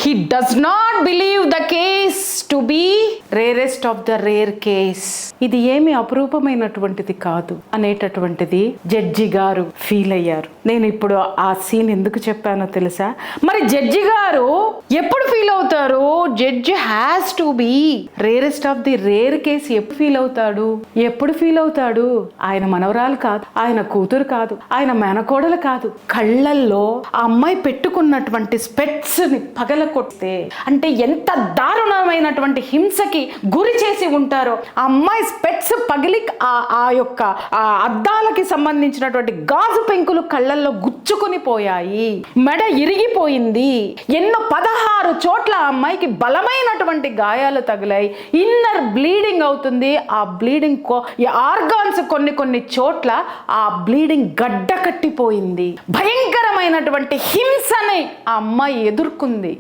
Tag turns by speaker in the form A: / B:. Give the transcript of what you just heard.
A: he does not believe the case to be rarest of the rare case. ఇది ఏమి అపురూపమైనటువంటిది కాదు అనేటటువంటిది judge గారు ఫీల్ అయ్యారు. నేను ఇప్పుడు ఆ సీన్ ఎందుకు చెప్పానో తెలుసా? మరి జడ్జి గారు ఎప్పుడు ఫీల్ అవుతారు? Judge has to be rarest of the rare case. ఎప్పుడు ఫీల్ అవుతాడు? ఎప్పుడు ఫీల్ అవుతాడు? ఆయన మనవరాలు కాదు, ఆయన కూతురు కాదు, ఆయన మేనకోడలు కాదు. కళ్ళల్లో ఆ అమ్మాయి పెట్టుకున్నటువంటి స్పెట్స్ ని పగల కొడితే అంటే ఎంత దారుణమైనటువంటి హింసకి గురి చేసి ఉంటారో. ఆ అమ్మాయి స్పెట్స్ పగిలి ఆ యొక్క అద్దాలకి సంబంధించినటువంటి గాజు పెంకులు కళ్ళల్లో గుచ్చుకొని పోయాయి, మెడ ఇరిగిపోయింది. ఎన్నో 16 చోట్ల ఆ అమ్మాయికి బలమైనటువంటి గాయాలు తగిలాయి. ఇన్నర్ బ్లీడింగ్ అవుతుంది. ఆ బ్లీడింగ్ ఆర్గాన్స్ కొన్ని చోట్ల ఆ బ్లీడింగ్ గడ్డ కట్టిపోయింది. భయంకరమైనటువంటి హింసని ఆ అమ్మాయి ఎదుర్కొంది.